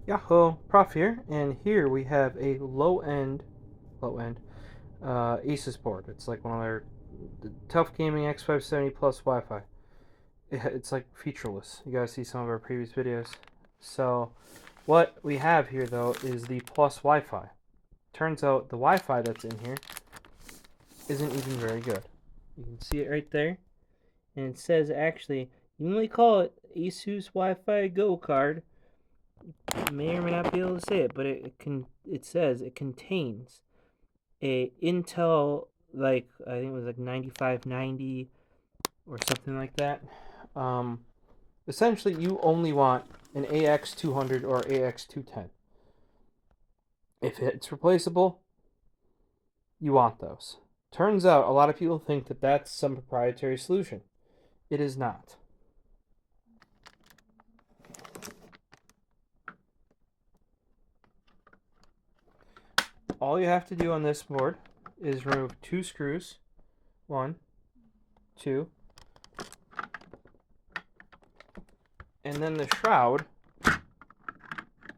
Yahoo, Prof here, and here we have a low-end Asus board. It's like one of their Tough Gaming X570 plus Wi-Fi. It's like featureless. You guys see some of our previous videos. So what we have here though is the plus Wi-Fi. Turns out the Wi-Fi that's in here isn't even very good. You can see it right there, and it says actually you may call it Asus Wi-Fi Go card. May or may not be able to say it, but it says it contains a Intel, like I think it was like 9590 or something like that. Um, Essentially, you only want an AX200 or AX210. If it's replaceable, you want those. Turns out a lot of people think that that's some proprietary solution. It is not. All you have to do on this board is remove two screws. One, two, and then the shroud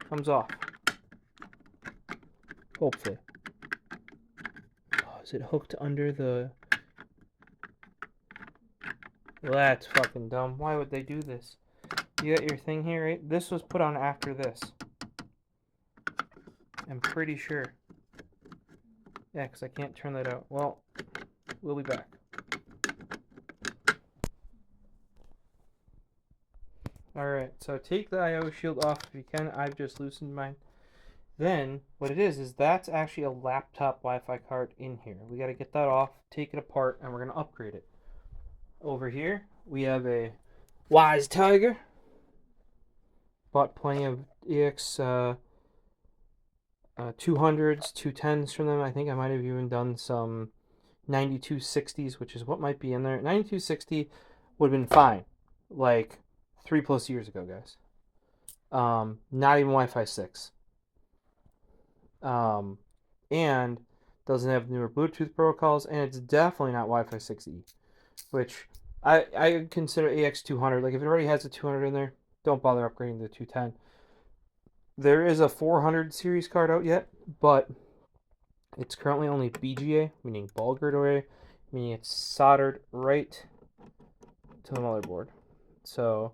comes off. Hopefully. Oh, is it hooked under the... Well, that's fucking dumb. Why would they do this? You got your thing here, right? This was put on after this. I'm pretty sure. Yeah, because I can't turn that out. Well, we'll be back. Alright, so take the I/O shield off if you can. I've just loosened mine. Then, what it is that's actually a laptop Wi-Fi card in here. We got to get that off, take it apart, and we're going to upgrade it. Over here, we have a Wise Tiger. Bought plenty of EX 200s, 210s from them. I think I might have even done some 9260s, which is what might be in there. 9260 would have been fine, like 3+ years ago, guys. Not even Wi-Fi 6. And doesn't have newer Bluetooth protocols, and it's definitely not Wi-Fi 6E, which I consider AX200. Like if it already has a 200 in there, don't bother upgrading to 210. There is a 400 series card out yet, but it's currently only BGA, meaning ball grid array, meaning it's soldered right to the motherboard. So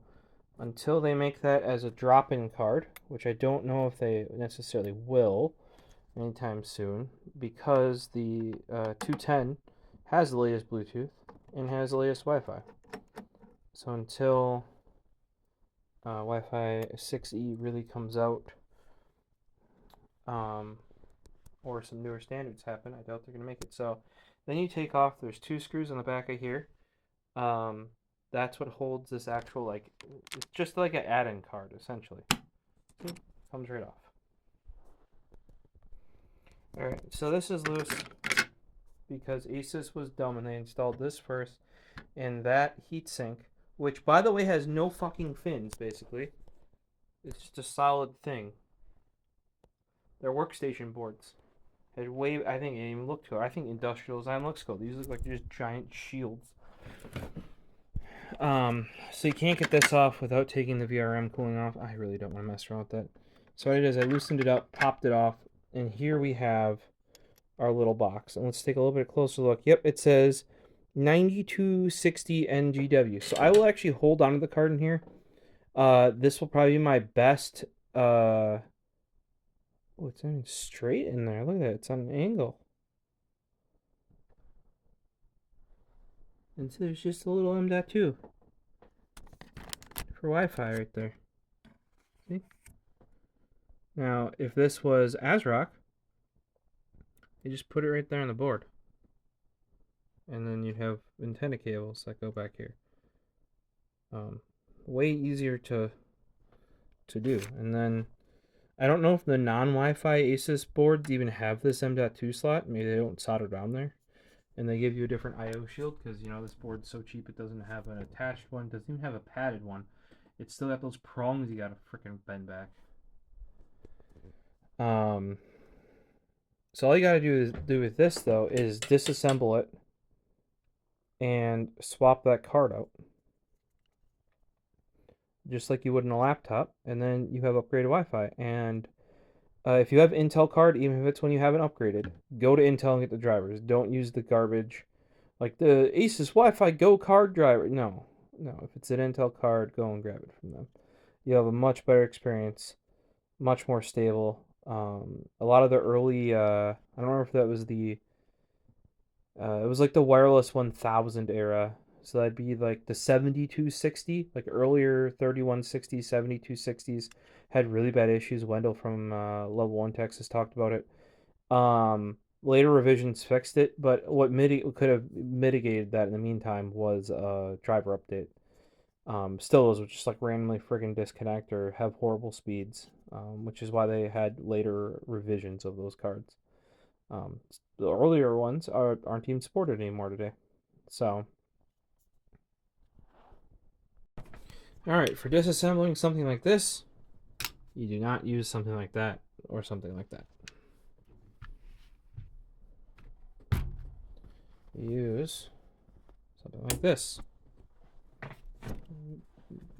until they make that as a drop-in card, which I don't know if they necessarily will anytime soon, because the 210 has the latest Bluetooth and has the latest Wi-Fi. So until Wi-Fi 6E really comes out, or some newer standards happen, I doubt they're going to make it. So then you take off, there's two screws on the back of here. That's what holds this actual, like, it's just like an add-in card, essentially. See? Comes right off. Alright, so this is loose because Asus was dumb and they installed this first, and that heatsink, which by the way has no fucking fins, basically. It's just a solid thing. They're workstation boards. I think it even looked cool. I think industrial design looks cool. These look like just giant shields. So you can't get this off without taking the VRM cooling off. I really don't want to mess around with that. So what I did is I loosened it up, popped it off, and here we have our little box. And let's take a little bit closer look. Yep, it says 9260 NGW. So I will actually hold on to the card in here. This will probably be my best. Oh, it's not even straight in there. Look at that. It's on an angle. And so there's just a little M.2 for Wi-Fi right there. See? Now, if this was ASRock, you just put it right there on the board. And then you have antenna cables that go back here. Way easier to do. And then, I don't know if the non-Wi-Fi Asus boards even have this M.2 slot. Maybe they don't solder down there. And they give you a different I/O shield because, you know, this board's so cheap it doesn't have an attached one. It doesn't even have a padded one. It's still got those prongs you gotta freaking bend back. So all you gotta do with this though is disassemble it and swap that card out. just like you would in a laptop, and then you have upgraded Wi-Fi. And if you have Intel card, even if it's when you haven't upgraded, go to Intel and get the drivers. Don't use the garbage like the Asus Wi-Fi Go card driver. No, no. If it's an Intel card, go and grab it from them. You have a much better experience, much more stable. A lot of the early, I don't remember if that was it was like the wireless 1000 era. So that'd be like the 7260, like earlier 3160s, 7260s had really bad issues. Wendell from Level 1 Texas talked about it. Later revisions fixed it, but what could have mitigated that in the meantime was a driver update. Still, those would just like randomly friggin' disconnect or have horrible speeds, which is why they had later revisions of those cards. Um, the earlier ones aren't even supported anymore today. So, all right, for disassembling something like this, you do not use something like that or something like that. You use something like this.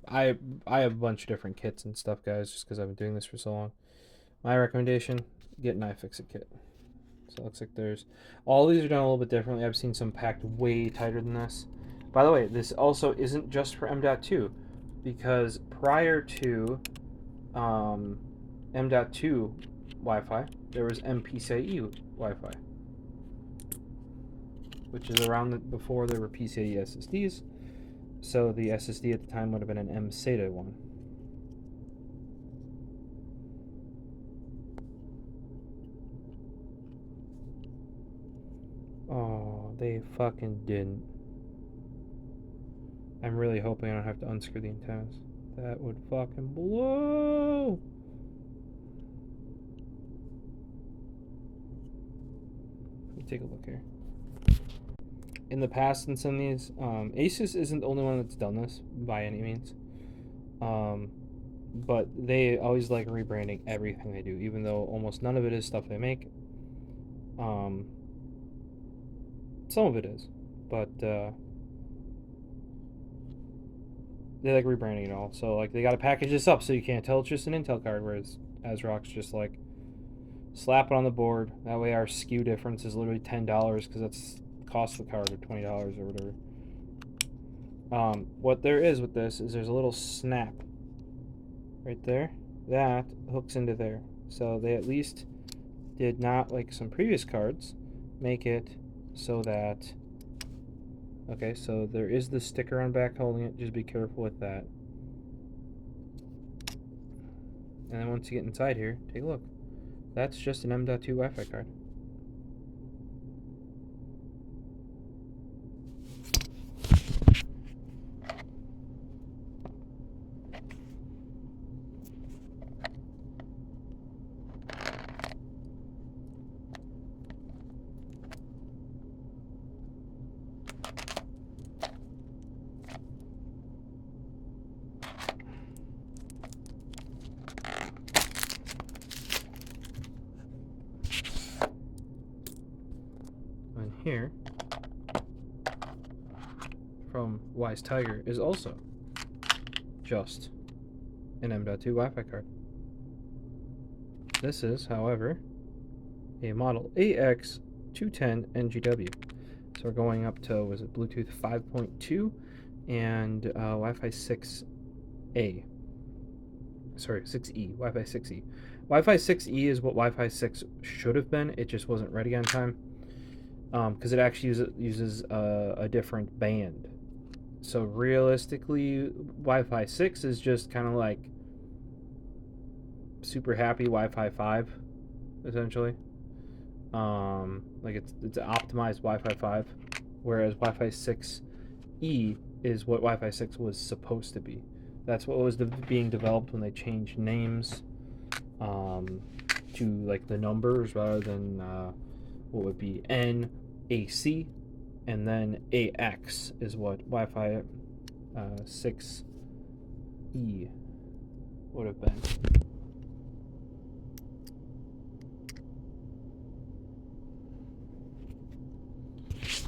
I have a bunch of different kits and stuff, guys, just because I've been doing this for so long. My recommendation: get an iFixit kit. So it looks like there's all these are done a little bit differently. I've seen some packed way tighter than this. By the way, this also isn't just for M.2, because prior to M.2 Wi-Fi, there was MPCIe Wi-Fi, which is around before there were PCIe SSDs. So the SSD at the time would have been an M-SATA one. Oh, they fucking didn't. I'm really hoping I don't have to unscrew the antennas. That would fucking blow. Let me take a look here. In the past, in some of these, Asus isn't the only one that's done this by any means. But they always like rebranding everything they do, even though almost none of it is stuff they make. Some of it is, but they like rebranding it all. So like they got to package this up so you can't tell it's just an Intel card, whereas ASRock's just like slap it on the board. That way our SKU difference is literally $10 because that's the cost of the card, or $20 or whatever. What there is with this is there's a little snap right there that hooks into there. So they at least did not, like some previous cards, make it so that, okay, so there is the sticker on back holding it. Just be careful with that. And then once you get inside here, take a look. That's just an M.2 Wi-Fi card. And here, from Wise Tiger, is also just an M.2 Wi-Fi card. This is, however, a model AX210 NGW. So we're going up to, was it Bluetooth 5.2 and Wi-Fi 6A. Sorry, 6E, Wi-Fi 6E. Wi-Fi 6E is what Wi-Fi 6 should have been. It just wasn't ready on time because it actually uses a different band. So realistically, Wi-Fi 6 is just kind of like super happy Wi-Fi 5, essentially. Like it's optimized Wi-Fi 5, whereas Wi-Fi 6E is what Wi-Fi 6 was supposed to be. That's what was being developed when they changed names to like the numbers rather than what would be NAC, and then AX is what Wi-Fi 6E would have been.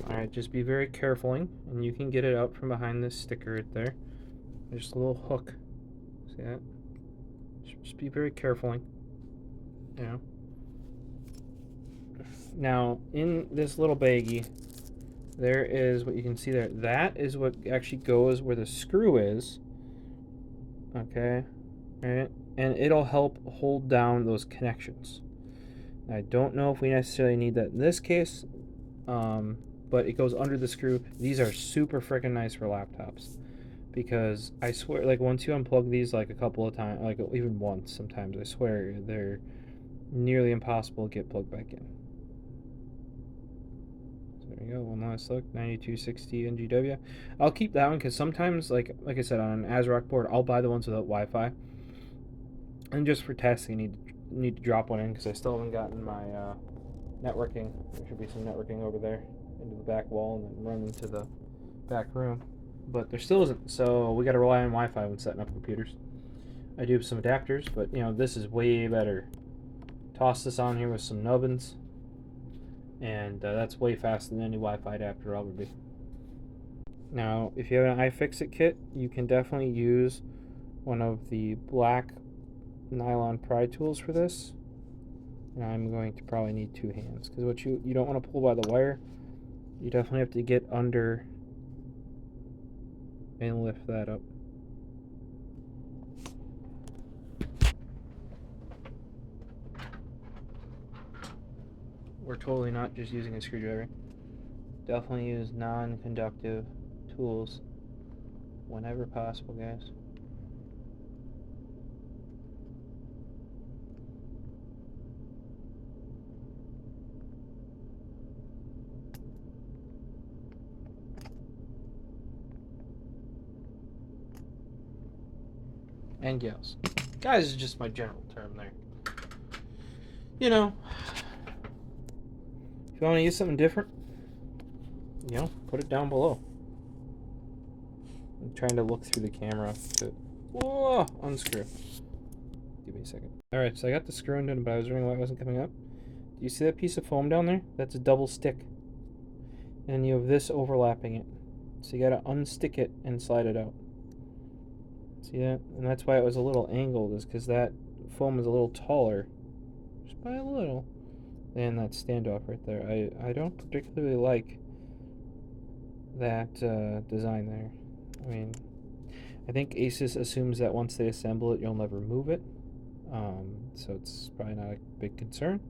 Alright, just be very careful, and you can get it out from behind this sticker right there. There's a little hook See that? Just be very careful. You know. Now, in this little baggie, there is what you can see there. That is what actually goes where the screw is. Okay, right? And it'll help hold down those connections. I don't know if we necessarily need that in this case, but it goes under the screw. These are super freaking nice for laptops, because I swear, like, once you unplug these like a couple of times, like even once sometimes, I swear they're nearly impossible to get plugged back in. So there you go, one last look, 9260 NGW. I'll keep that one because sometimes, like I said, on an ASRock board, I'll buy the ones without Wi-Fi, and just for testing, I need to drop one in because I still haven't gotten my networking. There should be some networking over there into the back wall and then run into the back room, but there still isn't, so we got to rely on Wi-Fi when setting up computers. I do have some adapters, but you know, this is way better. Toss this on here with some nubbins, and that's way faster than any Wi-Fi adapter ever be. Now, if you have an iFixit kit, you can definitely use one of the black nylon pry tools for this. And I'm going to probably need two hands, because what you don't want to pull by the wire. You definitely have to get under and lift that up. We're totally not just using a screwdriver. Definitely use non-conductive tools whenever possible, guys. And gals. Guys is just my general term there. You know, if you want to use something different, you know, put it down below. I'm trying to look through the camera to unscrew. Give me a second. Alright, so I got the screw undone, but I was wondering why it wasn't coming up. Do you see that piece of foam down there? That's a double stick. And you have this overlapping it. So you gotta unstick it and slide it out. See that? And that's why it was a little angled, is because that foam is a little taller, just by a little, than that standoff right there. I don't particularly like that design there. I mean, I think Asus assumes that once they assemble it, you'll never move it. So it's probably not a big concern.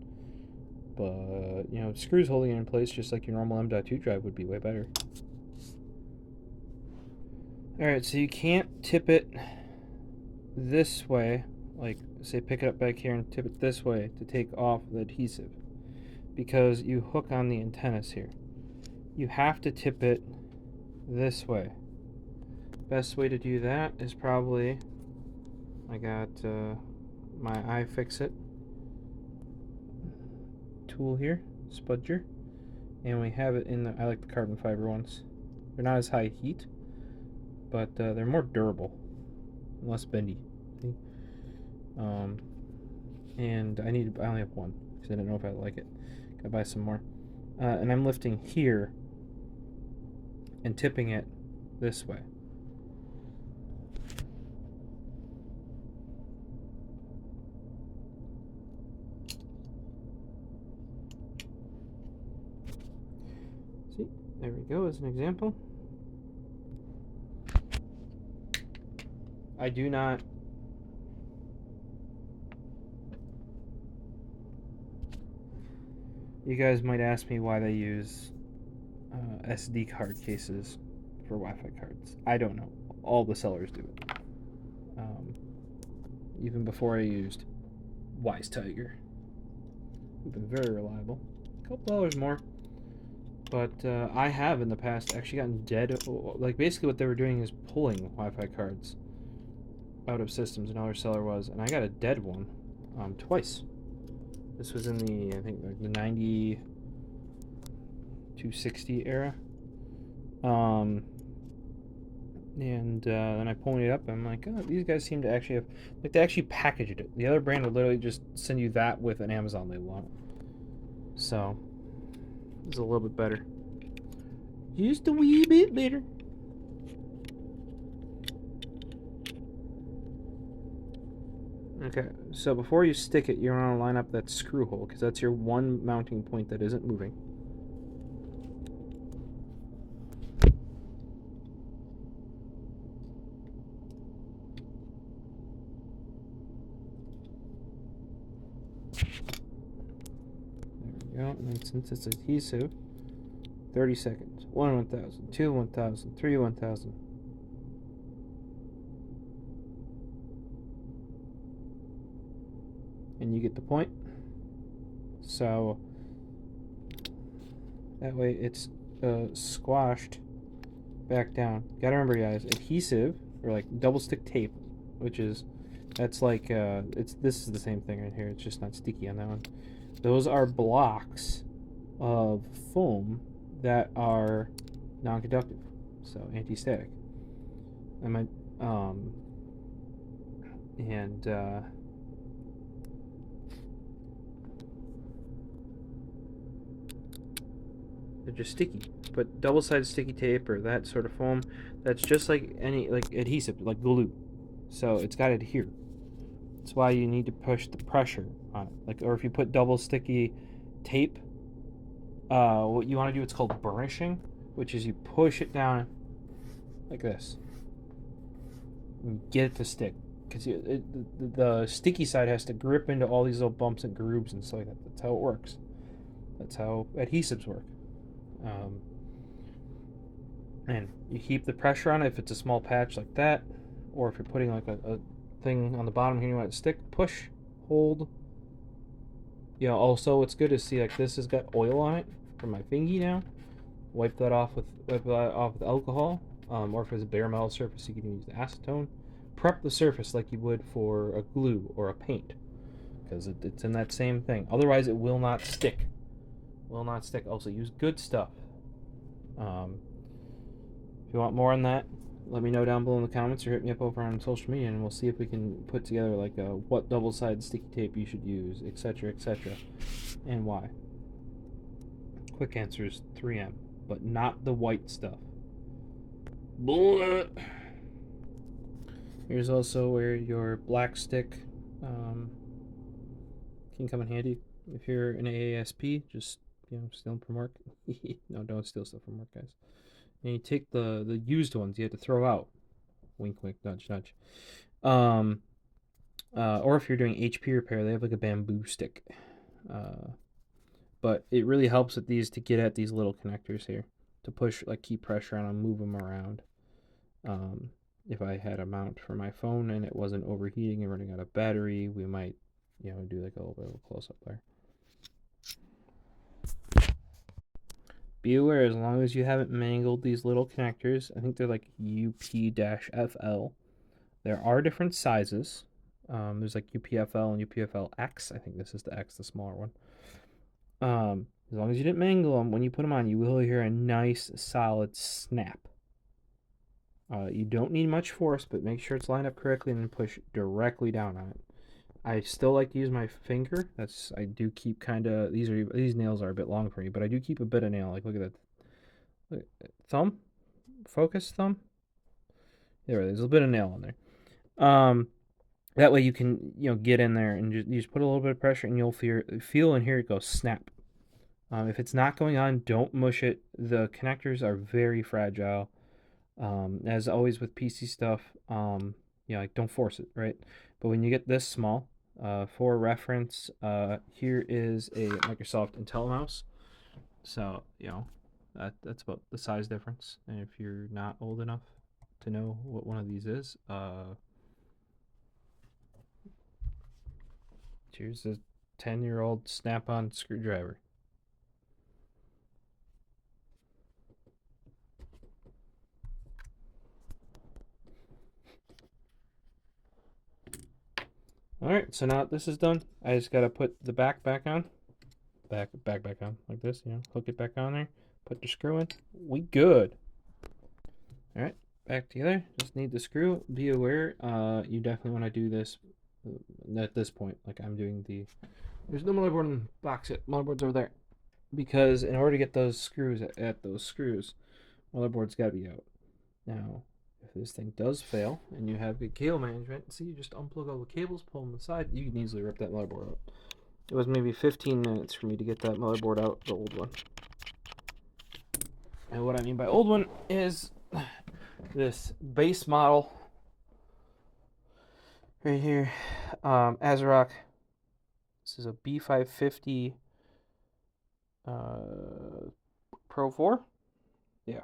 But, you know, screws holding it in place just like your normal M.2 drive would be way better. Alright, so you can't tip it this way, like say pick it up back here and tip it this way to take off the adhesive, because you hook on the antennas here. You have to tip it this way. Best way to do that is probably, I got my iFixit tool here, spudger, and we have it in the, I like the carbon fiber ones. They're not as high heat, but they're more durable and less bendy. See? And I only have one because I didn't know if I like it. Gotta buy some more. And I'm lifting here and tipping it this way. See, there we go as an example. I do not You guys might ask me why they use SD card cases for Wi-Fi cards. I don't know. All the sellers do it. Even before I used Wise Tiger. We've been very reliable. A couple dollars more. But I have in the past actually gotten dead. Like basically what they were doing is pulling Wi-Fi cards out of systems. Another seller was, and I got a dead one twice. This was in the, I think, like the 9260 era. And then I pulled it up, and I'm like, oh, these guys seem to actually have, like, they actually packaged it. The other brand would literally just send you that with an Amazon label on it. So, it's a little bit better. Just a wee bit better. Okay, so before you stick it, you want to line up that screw hole, because that's your one mounting point that isn't moving. There we go, and then since it's adhesive, 30 seconds. 1 1000, 2 1000, 3 1000. And you get the point. So that way it's squashed back down. Gotta remember, guys, adhesive or like double stick tape, which is this is the same thing right here. It's just not sticky on that one. Those are blocks of foam that are non-conductive, so anti-static. They're just sticky. But double-sided sticky tape or that sort of foam, that's just like any adhesive, like glue. So it's got to adhere. That's why you need to push the pressure on it. Or if you put double sticky tape, what you want to do, it's called burnishing, which is you push it down like this and get it to stick. Because the sticky side has to grip into all these little bumps and grooves and stuff like that. That's how it works. That's how adhesives work. And you keep the pressure on it if it's a small patch like that, or if you're putting like a thing on the bottom here you want it to stick, push, hold. You know, also what's good is, see, like this has got oil on it from my fingy now. Wipe that off with alcohol, or if it's a bare metal surface you can use acetone. Prep the surface like you would for a glue or a paint, because it's in that same thing. Otherwise it will not stick. Will not stick. Also use good stuff. If you want more on that, let me know down below in the comments or hit me up over on social media, and we'll see if we can put together like what double-sided sticky tape you should use, etc., and why. Quick answer is 3M, but not the white stuff. Bullet. Here's also where your black stick can come in handy. If you're an AASP, just steal them from work. No, don't steal stuff from work, guys. And you take the used ones you have to throw out. Wink, wink, nudge, nudge. Or if you're doing HP repair, they have like a bamboo stick. But it really helps with these to get at these little connectors here, to push, like keep pressure on them, move them around. If I had a mount for my phone and it wasn't overheating and running out of battery, we might, do like a little bit of a close-up there. Be aware, as long as you haven't mangled these little connectors, I think they're like UP-FL. There are different sizes. There's like UPFL and UPFL-X. I think this is the X, the smaller one. As long as you didn't mangle them, when you put them on, you will hear a nice, solid snap. You don't need much force, but make sure it's lined up correctly and then push directly down on it. I still like to use my finger. I do keep kind of, these nails are a bit long for me, but I do keep a bit of nail. Like, look at that. Thumb? Focus thumb? There's a bit of nail on there. That way you can, get in there and you just put a little bit of pressure and you'll feel and hear it go snap. If it's not going on, don't mush it. The connectors are very fragile. As always with PC stuff, like don't force it, right? But when you get this small, for reference, here is a Microsoft IntelliMouse. So, that's about the size difference. And if you're not old enough to know what one of these is, here's a 10-year-old snap-on screwdriver. Alright, so now that this is done, I just gotta put the back on. Back on, like this, hook it back on there, put the screw in. We good. Alright, back together. Just need the screw. Be aware, you definitely want to do this at this point, like I'm doing there's no motherboard in the box yet. Motherboard's over there. Because in order to get those screws at those screws, motherboard's gotta be out. Now, if this thing does fail and you have good cable management, see, you just unplug all the cables, pull them aside, you can easily rip that motherboard out. It was maybe 15 minutes for me to get that motherboard out, the old one. And what I mean by old one is this base model right here, ASRock. This is a B550 Pro 4. Yeah.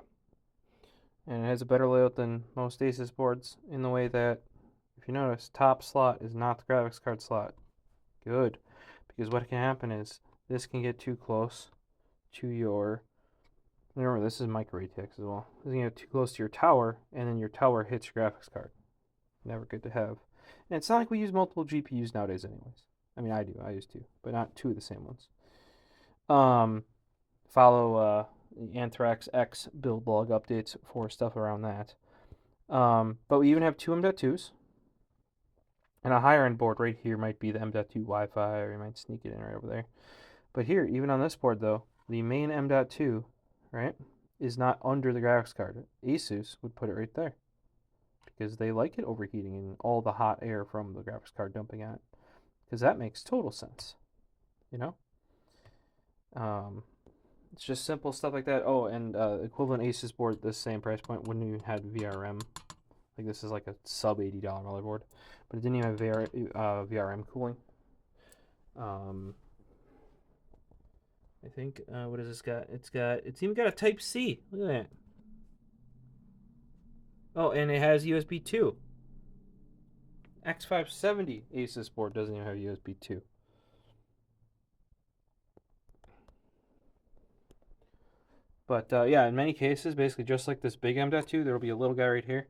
And it has a better layout than most Asus boards in the way that, if you notice, top slot is not the graphics card slot. Good. Because what can happen is this can get too close to your... Remember, this is micro ATX as well. This can get too close to your tower, and then your tower hits your graphics card. Never good to have. And it's not like we use multiple GPUs nowadays anyways. I mean, I do. I used to. But not two of the same ones. Follow the Anthrax X build log updates for stuff around that. But we even have two M.2s. And a higher end board right here might be the M.2 Wi-Fi, or you might sneak it in right over there. But here, even on this board though, the main M.2, right, is not under the graphics card. Asus would put it right there because they like it overheating and all the hot air from the graphics card dumping out. Because that makes total sense, you know? It's just simple stuff like that. Oh, and equivalent Asus board at this same price point wouldn't even have VRM. Like, this is like a sub $80 motherboard, but it didn't even have VRM cooling. I think, what has this got? It's even got a Type C. Look at that. Oh, and it has USB 2. X570 Asus board doesn't even have USB 2. But yeah, in many cases, basically just like this big M.2, there will be a little guy right here.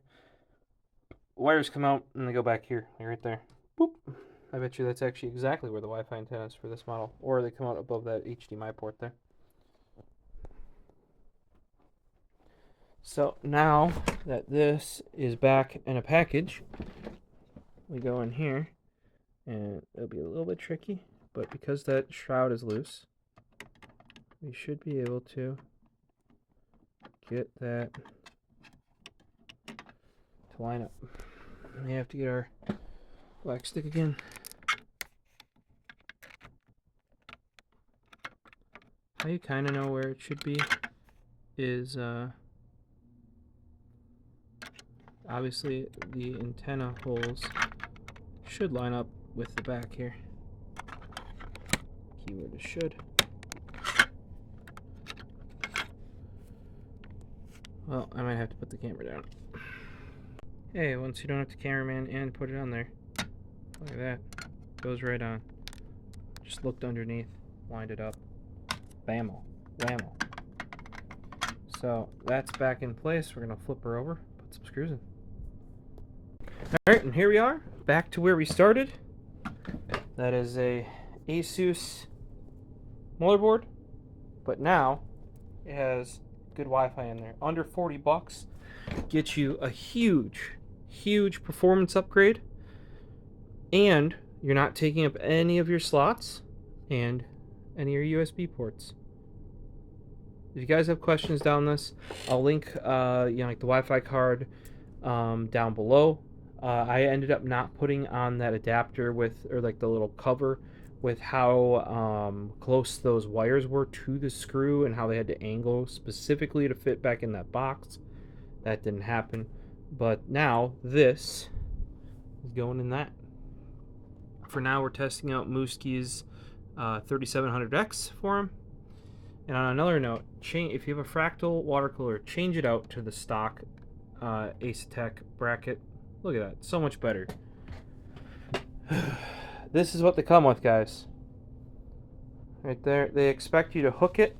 Wires come out and they go back here, like right there. Boop. I bet you that's actually exactly where the Wi-Fi antenna is for this model. Or they come out above that HDMI port there. So now that this is back in a package, we go in here, and it'll be a little bit tricky, but because that shroud is loose, we should be able to get that to line up. We have to get our black stick again. How you kind of know where it should be is obviously the antenna holes should line up with the back here. Keyword is should. Well, I might have to put the camera down. Hey, once you don't have to cameraman and put it on there, look at that. Goes right on. Just looked underneath, lined it up. Bammo. Whammo. So that's back in place. We're going to flip her over, put some screws in. Alright, and here we are, back to where we started. That is a Asus motherboard, but now it has good Wi-Fi in there. Under 40 bucks gets you a huge performance upgrade, and you're not taking up any of your slots and any of your USB ports. If you guys have questions down this, I'll link like the Wi-Fi card down below. I ended up not putting on that adapter with, or like the little cover with how close those wires were to the screw and how they had to angle specifically to fit back in that box. That didn't happen. But now this is going in that. For now, we're testing out Mooski's 3700X for him. And on another note, if you have a Fractal water cooler, change it out to the stock Asetek bracket. Look at that, so much better. This is what they come with, guys. Right there, they expect you to hook it.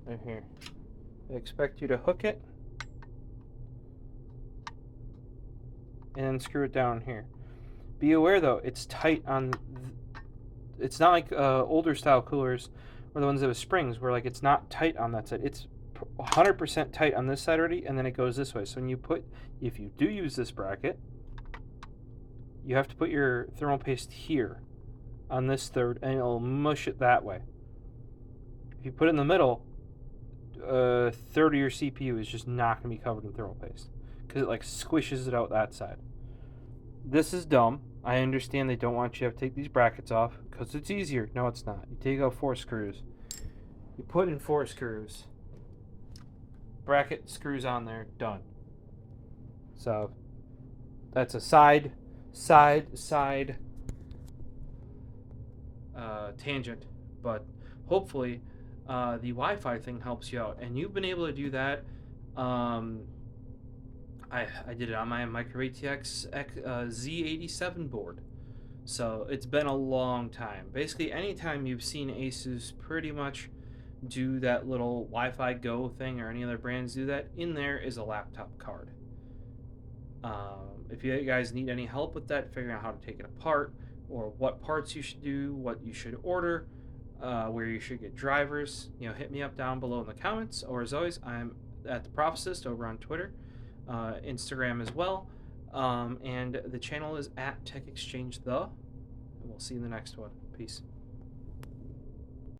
Right here. They expect you to hook it and then screw it down here. Be aware though, it's tight on. It's not like older style coolers or the ones that have springs where like it's not tight on that side. It's 100% tight on this side already, and then it goes this way. So when you if you do use this bracket, you have to put your thermal paste here on this third, and it'll mush it that way. If you put it in the middle, a third of your CPU is just not going to be covered in thermal paste because it like squishes it out that side. This is dumb. I understand they don't want you to have to take these brackets off because it's easier. No, it's not. You take out 4 screws. You put in 4 screws. Bracket screws on there. Done. So that's a side tangent, but hopefully the Wi-Fi thing helps you out, and you've been able to do that. I did it on my Micro ATX Z87 board, so it's been a long time. Basically, anytime you've seen Asus pretty much do that little Wi-Fi Go thing, or any other brands do that, in there is a laptop card. If you guys need any help with that, figuring out how to take it apart, or what parts you should do, what you should order, where you should get drivers, hit me up down below in the comments. Or as always, I'm at TheProfosist over on Twitter, Instagram as well, and the channel is at Tech Exchange The. And we'll see you in the next one. Peace.